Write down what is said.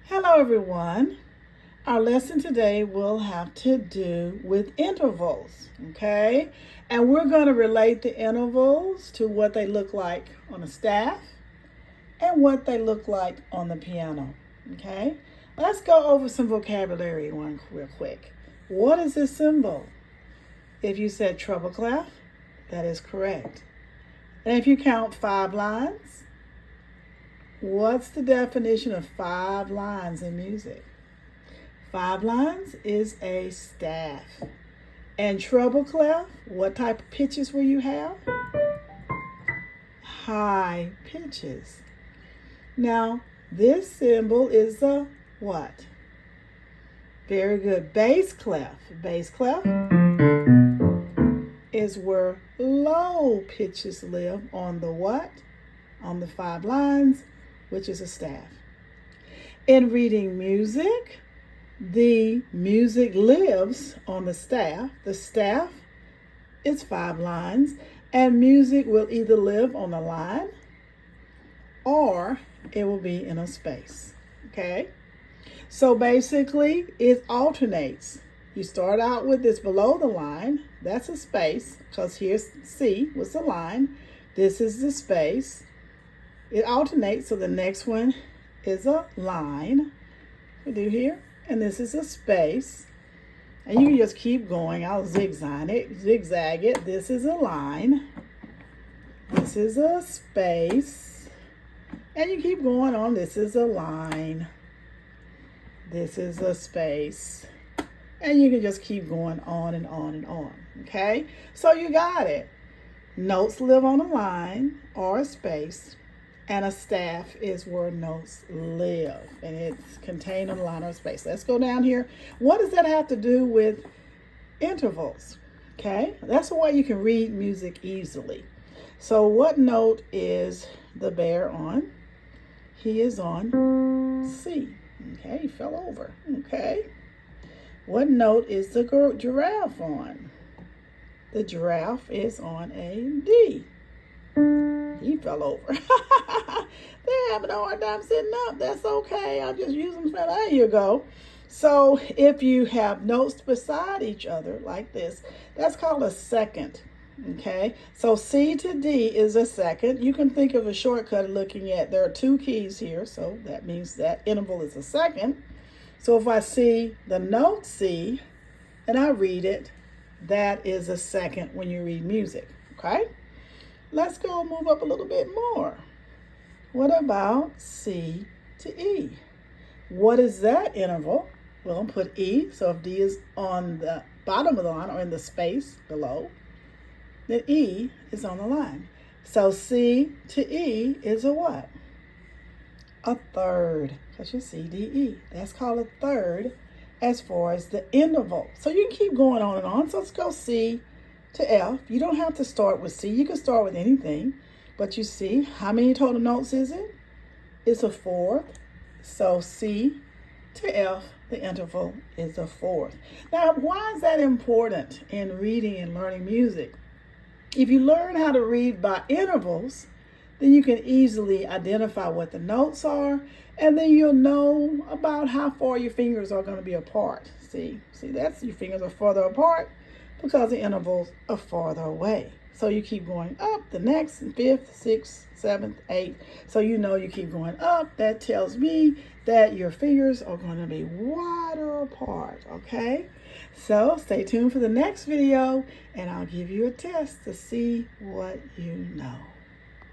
Hello everyone. Our lesson today will have to do with intervals, okay? And we're going to relate the intervals to what they look like on a staff and what they look like on the piano, okay? Let's go over some vocabulary real quick. What is this symbol? If you said treble clef, that is correct. And if you count 5 lines, what's the definition of 5 lines in music? 5 lines is a staff. And treble clef, what type of pitches will you have? High pitches. Now, this symbol is a what? Very good. Bass clef. Bass clef is where low pitches live on the what? On the 5 lines, which is a staff. In reading music, the music lives on the staff. The staff is 5 lines, and music will either live on a line or it will be in a space. Okay? So basically, it alternates. You start out with this below the line. That's a space, because here's C was the line. This is the space. It alternates, so the next one is a line. We do here. And this is a space. And you can just keep going. I'll zigzag it. This is a line. This is a space. And you keep going on. This is a line. This is a space. And you can just keep going on and on and on. Okay? So you got it. Notes live on a line or a space. And a staff is where notes live, and it's contained in a line or space. Let's go down here. What does that have to do with intervals? Okay, that's the way you can read music easily. So what note is the bear on? He is on C. Okay, he fell over. Okay. What note is the giraffe on? The giraffe is on a D. He fell over. They're having a hard time sitting up. That's okay. I'll just use them. There you go. So if you have notes beside each other like this, that's called a second. Okay. So C to D is a second. You can think of a shortcut looking at, there are 2 keys here. So that means that interval is a second. So if I see the note C and I read it, that is a second when you read music. Okay. Let's go move up a little bit more. What about C to E? What is that interval? Well, I'll put E. So if D is on the bottom of the line or in the space below, then E is on the line. So C to E is a what? A third. Because you see D, E. That's called a third as far as the interval. So you can keep going on and on. So let's go C to F. You don't have to start with C. You can start with anything. But you see, how many total notes is it? It's a fourth. So C to F, the interval is a fourth. Now, why is that important in reading and learning music? If you learn how to read by intervals, then you can easily identify what the notes are, and then you'll know about how far your fingers are going to be apart. See, that's your fingers are further apart because the intervals are farther away. So you keep going up, the next, 5th, 6th, 7th, 8th. So you know you keep going up. That tells me that your fingers are going to be wider apart, okay? So stay tuned for the next video, and I'll give you a test to see what you know.